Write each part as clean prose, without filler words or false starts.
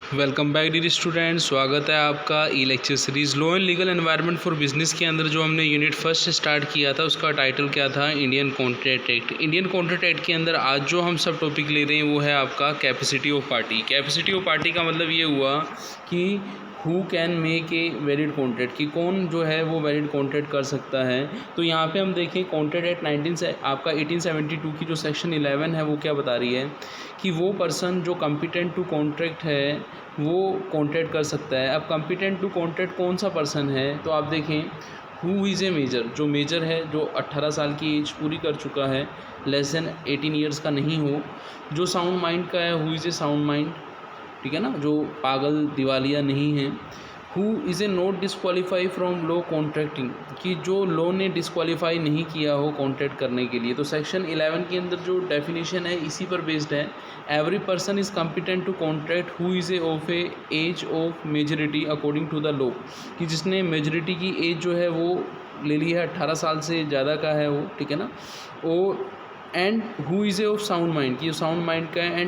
Welcome back dear student, स्वागत है आपका e lecture series law and legal environment for business के अंदर जो हमने यूनिट फर्स्ट स्टार्ट किया था उसका टाइटल क्या था, Indian contract act. Indian contract act के अंदर आज जो हम सब टॉपिक ले रहे हैं वो है आपका capacity of party. Capacity of party का मतलब ये हुआ कि who can make a valid contract, कि कौन जो है वो वैलिड कॉन्ट्रैक्ट कर सकता है। तो यहाँ पे हम देखें कॉन्ट्रैक्ट एक्ट 1872 की जो सेक्शन 11 है वो क्या बता रही है कि वो पर्सन जो कम्पिटेंट टू कॉन्ट्रैक्ट है वो कॉन्ट्रैक्ट कर सकता है। अब कम्पिटेंट टू कॉन्ट्रैक्ट कौन सा पर्सन है, तो आप देखें हु इज़ ए मेजर, जो मेजर है जो 18 साल की एज पूरी कर चुका है, लेस देन 18 ईयर्स का नहीं हो, जो साउंड माइंड का है, who is A sound mind, ठीक है ना, जो पागल दिवालिया नहीं है। Who is A not disqualify from law contracting, कि जो लॉ ने डिस्क्वालीफाई नहीं किया हो कॉन्ट्रैक्ट करने के लिए। तो सेक्शन 11 के अंदर जो डेफिनेशन है इसी पर बेस्ड है। Every person is competent to contract who is a of a age of majority according to the law, कि जिसने मेजोरिटी की एज जो है वो ले ली है, 18 साल से ज़्यादा का है वो, ठीक है ना। और and who is a of sound mind, की साउंड माइंड का है,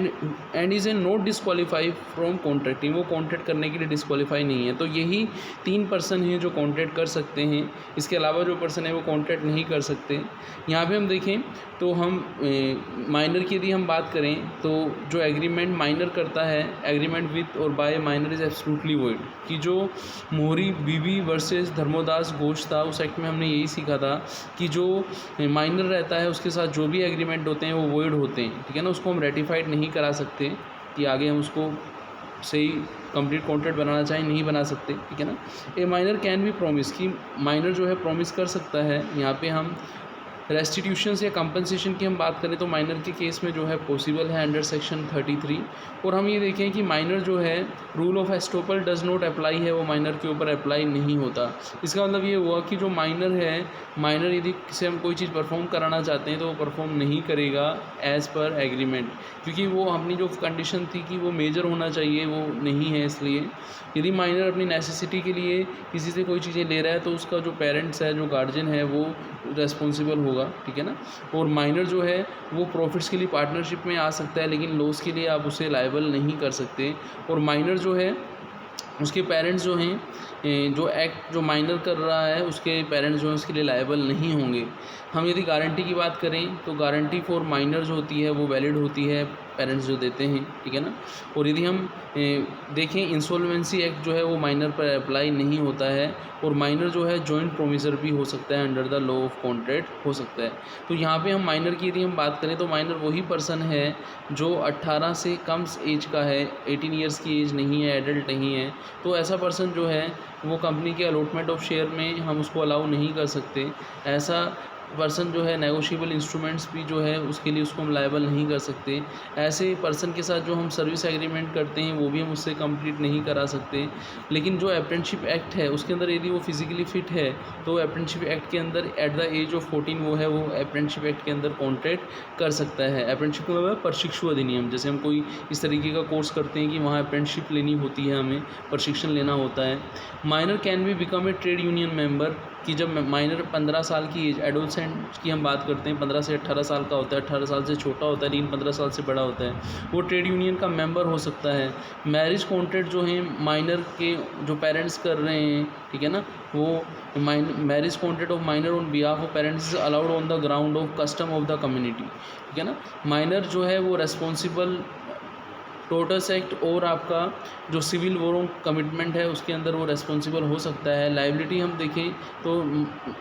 and is a not disqualify from contracting, वो कॉन्ट्रैक्ट करने के लिए डिस्क्वालीफाई नहीं है। तो यही 3 पर्सन हैं जो कॉन्ट्रैक्ट कर सकते हैं। इसके अलावा जो पर्सन है वो कॉन्ट्रैक्ट नहीं कर सकते। यहाँ पे हम देखें तो हम माइनर की यदि हम बात करें तो जो एग्रीमेंट माइनर करता है, agreement with or by minor is absolutely void, कि जो मोहरी बीबी वर्सेस धर्मोदास घोष था उस एक्ट में हमने यही सीखा था कि जो माइनर रहता है उसके साथ जो भी एग्रीमेंट होते हैं वो वॉइड होते हैं, ठीक है ना। उसको हम रेटिफाइड नहीं करा सकते कि आगे हम उसको सही कंप्लीट कॉन्ट्रैक्ट बनाना चाहें, नहीं बना सकते, ठीक है ना। ए माइनर कैन बी प्रॉमिस, कि माइनर जो है प्रॉमिस कर सकता है। यहाँ पे हम रेस्टिट्यूशन या कंपनसेशन की हम बात करें तो माइनर के केस में जो है पॉसिबल है अंडर सेक्शन 33। और हम ये देखें कि माइनर जो है rule of estoppel does not apply है, वो माइनर के ऊपर अप्लाई नहीं होता। इसका मतलब ये हुआ कि जो माइनर है, माइनर यदि से हम कोई चीज़ परफॉर्म कराना चाहते हैं तो वो परफॉर्म नहीं करेगा एज़ पर एग्रीमेंट, क्योंकि वो अपनी जो कंडीशन थी कि वो मेजर होना चाहिए वो नहीं है। इसलिए यदि माइनर अपनी नेसेसिटी के लिए किसी से कोई चीज़ें ले रहा है तो उसका जो पेरेंट्स है, जो गार्जियन है, वो रेस्पॉन्सिबल होगा, ठीक है ना। और माइनर जो है वो प्रॉफिट्स के लिए पार्टनरशिप में आ सकता है लेकिन लॉस के लिए आप उसे लायबल नहीं कर सकते। और माइनर जो है उसके पेरेंट्स जो हैं, जो एक्ट जो माइनर कर रहा है उसके पेरेंट्स जो हैं उसके लिए लायबल नहीं होंगे। हम यदि गारंटी की बात करें तो गारंटी फॉर माइनर जो होती है वो वैलिड होती है, पेरेंट्स जो देते हैं, ठीक है ना। और यदि हम देखें इंसॉल्वेंसी एक्ट जो है वो माइनर पर अप्लाई नहीं होता है, और माइनर जो है जॉइंट प्रोमिसर भी हो सकता है, under the law of contract हो सकता है। तो यहाँ पे हम माइनर की यदि हम बात करें तो माइनर वही पर्सन है जो 18 से कम एज का है, 18 ईयर्स की एज नहीं है, एडल्ट नहीं है। तो ऐसा पर्सन जो है वो कंपनी के अलॉटमेंट ऑफ शेयर में हम उसको अलाउ नहीं कर सकते। ऐसा पर्सन जो है नेगोशिएबल इंस्ट्रूमेंट्स भी जो है उसके लिए उसको हम लायबल नहीं कर सकते। ऐसे पर्सन के साथ जो हम सर्विस एग्रीमेंट करते हैं वो भी हम उससे कंप्लीट नहीं करा सकते। लेकिन जो अप्रेंटिसशिप एक्ट है उसके अंदर यदि वो फिजिकली फिट है तो अप्रेंटिसशिप एक्ट के अंदर एट द एज ऑफ 14 वो है वो अप्रेंटिसशिप एक्ट के अंदर कॉन्ट्रैक्ट कर सकता है। अप्रेंटिसशिप का मतलब प्रशिक्षु अधिनियम, जैसे हम कोई इस तरीके का कोर्स करते हैं कि वहाँ अप्रेंटिसशिप लेनी होती है, हमें प्रशिक्षण लेना होता है। Minor can be become a trade union member, कि जब माइनर 15 साल की एज, एडोलसेंट की हम बात करते हैं 15 से 18 साल का होता है, 18 साल से छोटा होता है लेकिन 15 साल से बड़ा होता है, वो ट्रेड यूनियन का मेंबर हो सकता है। मैरिज कॉन्ट्रैक्ट जो है माइनर के जो पेरेंट्स कर रहे हैं, ठीक है ना, वो marriage contract of minor on behalf of parents is allowed on the ground of custom of the community, ठीक है ना। माइनर जो है वो रेस्पॉन्सिबल टोटस एक्ट और आपका जो सिविल वॉर कमिटमेंट है उसके अंदर वो रेस्पॉन्सिबल हो सकता है। लाइबिलिटी हम देखें तो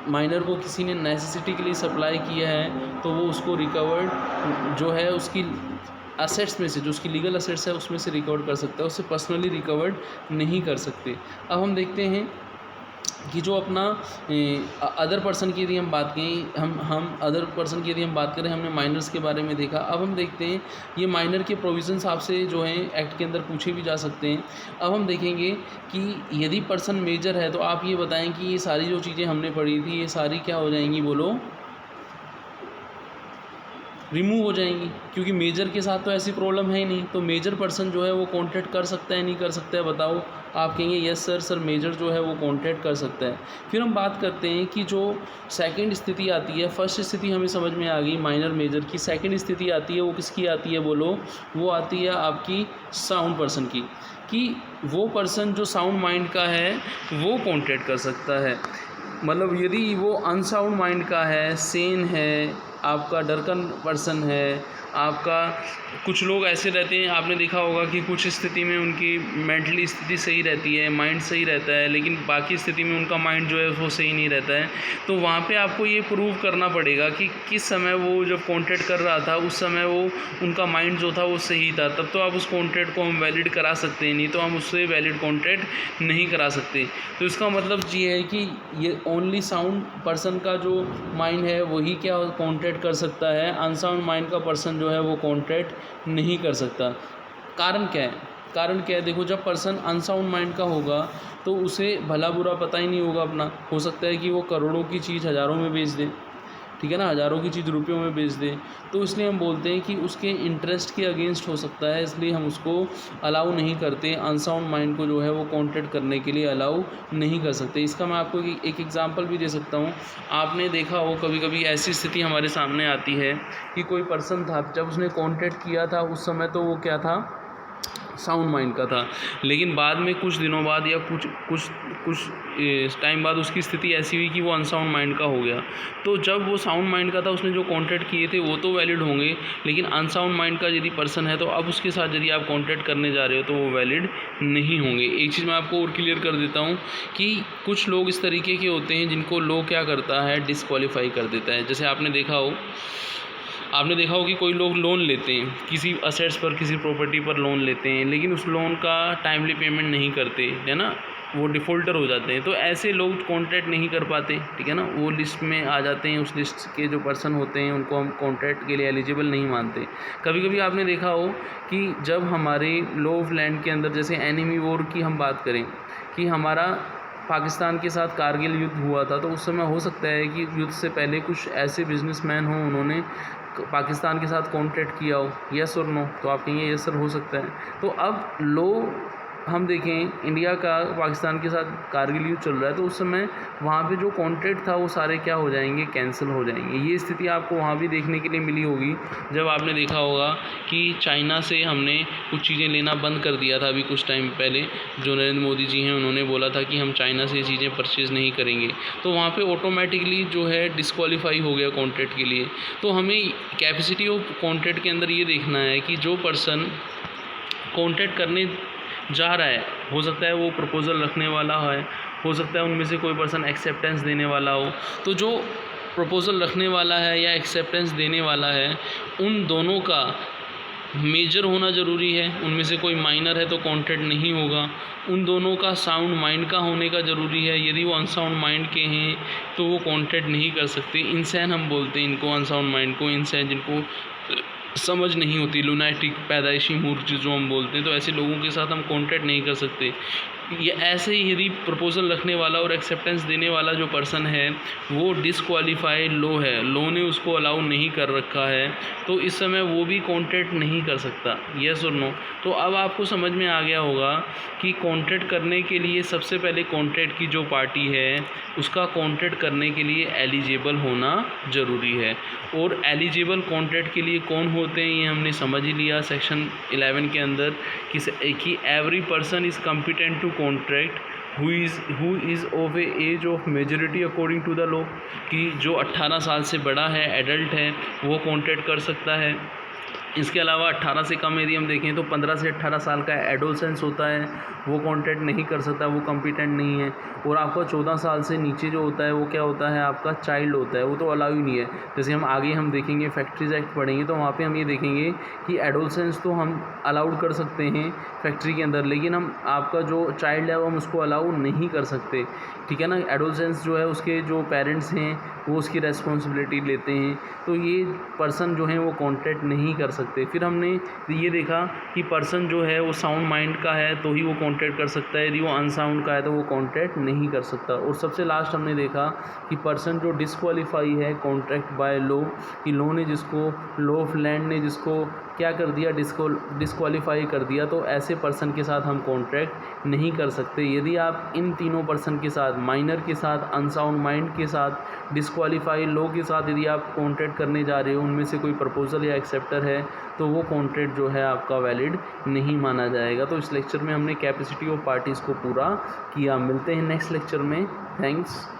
माइनर को किसी ने नेसेसिटी के लिए सप्लाई किया है तो वो उसको रिकवर्ड जो है उसकी असेट्स में से, जो उसकी लीगल असेट्स है उसमें से रिकवर कर सकता है, उससे पर्सनली रिकवर्ड नहीं कर सकते। अब हम देखते हैं कि जो अपना अदर पर्सन की यदि हम बात करें, हम अदर पर्सन की यदि हम बात करें, हमने माइनर्स के बारे में देखा। अब हम देखते हैं ये माइनर के प्रोविजंस आपसे जो हैं एक्ट के अंदर पूछे भी जा सकते हैं। अब हम देखेंगे कि यदि पर्सन मेजर है तो आप ये बताएं कि ये सारी जो चीज़ें हमने पढ़ी थी ये सारी क्या हो जाएंगी, बोलो। रिमूव हो जाएंगी, क्योंकि मेजर के साथ तो ऐसी प्रॉब्लम है ही नहीं। तो मेजर पर्सन जो है वो कॉन्टैक्ट कर सकता है नहीं कर सकता है, बताओ। आप कहेंगे यस सर मेजर जो है वो कॉन्टैक्ट कर सकता है। फिर हम बात करते हैं कि जो सेकंड स्थिति आती है, फर्स्ट स्थिति हमें समझ में आ गई माइनर मेजर की, सेकंड स्थिति आती है वो किसकी आती है बोलो, वो आती है आपकी साउंड पर्सन की, कि वो पर्सन जो साउंड माइंड का है वो कॉन्टैक्ट कर सकता है। मतलब यदि वो अनसाउंड माइंड का है, सेन है, आपका डरकन पर्सन है, आपका कुछ लोग ऐसे रहते हैं, आपने देखा होगा कि कुछ स्थिति में उनकी मेंटली स्थिति सही रहती है, माइंड सही रहता है, लेकिन बाकी स्थिति में उनका माइंड जो है वो सही नहीं रहता है। तो वहाँ पे आपको ये प्रूव करना पड़ेगा कि किस समय वो जब कॉन्टैक्ट कर रहा था उस समय वो उनका माइंड जो था वो सही था, तब तो आप उस कॉन्टैक्ट को हम वैलिड करा सकते हैं, नहीं तो हम उससे वैलिड कॉन्टैक्ट नहीं करा सकते। तो इसका मतलब ये है कि ये ओनली साउंड पर्सन का जो माइंड है वही क्या कॉन्टैक्ट कर सकता है, अनसाउंड माइंड का पर्सन जो है वो कॉन्टैक्ट नहीं कर सकता। कारण क्या है, कारण क्या है, देखो जब पर्सन अनसाउंड माइंड का होगा तो उसे भला बुरा पता ही नहीं होगा अपना। हो सकता है कि वो करोड़ों की चीज़ हज़ारों में बेच दे, ठीक है ना, हज़ारों की चीज़ रुपयों में बेच दे, तो इसलिए हम बोलते हैं कि उसके इंटरेस्ट के अगेंस्ट हो सकता है, इसलिए हम उसको अलाउ नहीं करते, अनसाउंड माइंड को जो है वो कॉन्टैक्ट करने के लिए अलाउ नहीं कर सकते। इसका मैं आपको एक एग्जांपल भी दे सकता हूँ। आपने देखा हो कभी कभी ऐसी स्थिति हमारे सामने आती है कि कोई पर्सन था, जब उसने कॉन्टैक्ट किया था उस समय तो वो क्या था, साउंड माइंड का था, लेकिन बाद में कुछ दिनों बाद या कुछ टाइम बाद उसकी स्थिति ऐसी हुई कि वो अनसाउंड माइंड का हो गया। तो जब वो साउंड माइंड का था उसने जो कॉन्टैक्ट किए थे वो तो वैलिड होंगे, लेकिन अनसाउंड माइंड का यदि पर्सन है तो अब उसके साथ यदि आप कॉन्टैक्ट करने जा रहे हो तो वो वैलिड नहीं होंगे। एक चीज़ मैं आपको और क्लियर कर देता हूँ कि कुछ लोग इस तरीके के होते हैं जिनको लॉ क्या करता है, डिस्क्वालीफाई कर देता है। जैसे आपने देखा हो कि कोई लोग लोन लेते हैं किसी असेट्स पर, किसी प्रॉपर्टी पर लोन लेते हैं, लेकिन उस लोन का टाइमली पेमेंट नहीं करते, है ना, वो डिफ़ॉल्टर हो जाते हैं। तो ऐसे लोग कॉन्टैक्ट नहीं कर पाते, ठीक है ना, वो लिस्ट में आ जाते हैं, उस लिस्ट के जो पर्सन होते हैं उनको हम कॉन्टैक्ट के लिए एलिजिबल नहीं मानते। कभी कभी आपने देखा हो कि जब हमारे लॉ ऑफ लैंड के अंदर, जैसे एनिमी वॉर की हम बात करें, कि हमारा पाकिस्तान के साथ कारगिल युद्ध हुआ था, तो उस समय हो सकता है कि युद्ध से पहले कुछ ऐसे बिजनेसमैन हों, उन्होंने पाकिस्तान के साथ कॉन्टैक्ट किया हो, यस और नो, तो आप कहेंगे यस सर हो सकता है। तो अब लो हम देखें, इंडिया का पाकिस्तान के साथ कारगिल युद्ध चल रहा है, तो उस समय वहाँ पे जो कॉन्ट्रैक्ट था वो सारे क्या हो जाएंगे, कैंसिल हो जाएंगे। ये स्थिति आपको वहाँ भी देखने के लिए मिली होगी, जब आपने देखा होगा कि चाइना से हमने कुछ चीज़ें लेना बंद कर दिया था अभी कुछ टाइम पहले। जो नरेंद्र मोदी जी हैं उन्होंने बोला था कि हम चाइना से ये चीज़ें परचेज़ नहीं करेंगे, तो वहाँ पर ऑटोमेटिकली जो है डिस्क्वालीफाई हो गया कॉन्ट्रैक्ट के लिए। तो हमें कैपेसिटी ऑफ कॉन्ट्रैक्ट के अंदर ये देखना है कि जो पर्सन कॉन्ट्रैक्ट करने जा रहा है, हो सकता है वो प्रपोज़ल रखने वाला है, हो सकता है उनमें से कोई पर्सन एक्सेप्टेंस देने वाला हो। तो जो प्रपोज़ल रखने वाला है या एक्सेप्टेंस देने वाला है, उन दोनों का मेजर होना ज़रूरी है, उनमें से कोई माइनर है तो कॉन्ट्रैक्ट नहीं होगा। उन दोनों का साउंड माइंड का होने का ज़रूरी है, यदि वो अनसाउंड माइंड के हैं तो वो कॉन्ट्रैक्ट नहीं कर सकते। इंसान हम बोलते हैं इनको, अनसाउंड माइंड को, इंसान जिनको समझ नहीं होती, लुनैटिक, पैदाइशी मूर्ख जो हम बोलते हैं, तो ऐसे लोगों के साथ हम कॉन्टैक्ट नहीं कर सकते। ये ऐसे ही यदि प्रपोज़ल रखने वाला और एक्सेप्टेंस देने वाला जो पर्सन है वो डिस्क्वालीफाई लो है, लो ने उसको अलाउ नहीं कर रखा है, तो इस समय वो भी कॉन्टैक्ट नहीं कर सकता, यस और नो। तो अब आपको समझ में आ गया होगा कि कॉन्टैक्ट करने के लिए सबसे पहले कॉन्ट्रैक्ट की जो पार्टी है उसका कॉन्टैक्ट करने के लिए एलिजिबल होना ज़रूरी है। और एलिजिबल कॉन्ट्रैक्ट के लिए कौन होते हैं ये हमने समझ ही लिया सेक्शन 11 के अंदर, कि every person is competent to contract who is of a age of majority according to the law, कि जो 18 साल से बड़ा है, एडल्ट है, वो कॉन्ट्रैक्ट कर सकता है। इसके अलावा 18 से कम यदि हम देखें तो 15 से 18 साल का एडोलसेंस होता है, वो कॉन्ट्रैक्ट नहीं कर सकता, वो कॉम्पिटेंट नहीं है। और आपका 14 साल से नीचे जो होता है वो क्या होता है, आपका चाइल्ड होता है, वो तो अलाउ ही नहीं है। जैसे हम आगे हम देखेंगे फैक्ट्रीज एक्ट पढ़ेंगे तो वहाँ पे हम ये देखेंगे कि एडोलसेंस तो हम अलाउड कर सकते हैं फैक्ट्री के अंदर, लेकिन हम आपका जो चाइल्ड है वो हम उसको अलाउ नहीं कर सकते, ठीक है ना। एडोलसेंस जो है उसके जो पेरेंट्स हैं वो उसकी रेस्पॉन्सिबिलिटी लेते हैं, तो ये पर्सन जो है वो कॉन्ट्रैक्ट नहीं कर सकते। सकते। फिर हमने ये देखा कि पर्सन जो है वो साउंड माइंड का है तो ही वो कॉन्ट्रैक्ट कर सकता है, यदि वो अनसाउंड का है तो वो कॉन्ट्रैक्ट नहीं कर सकता। और सबसे लास्ट हमने देखा कि पर्सन जो डिस्क्वालीफाई है कॉन्ट्रैक्ट बाय लॉ, कि लॉ ने जिसको, लॉ ऑफ लैंड ने जिसको क्या कर दिया, डिस्क्वालीफाई कर दिया, तो ऐसे पर्सन के साथ हम कॉन्ट्रैक्ट नहीं कर सकते। यदि आप इन तीनों पर्सन के साथ, माइनर के साथ, अनसाउंड माइंड के साथ, डिस्क्वालीफाई लॉ के साथ यदि आप कॉन्ट्रैक्ट करने जा रहे हो, उनमें से कोई प्रपोजल या एक्सेप्टर है, तो वो कॉन्ट्रैक्ट जो है आपका वैलिड नहीं माना जाएगा। तो इस लेक्चर में हमने कैपेसिटी ऑफ पार्टीज़ को पूरा किया। मिलते हैं नेक्स्ट लेक्चर में। थैंक्स।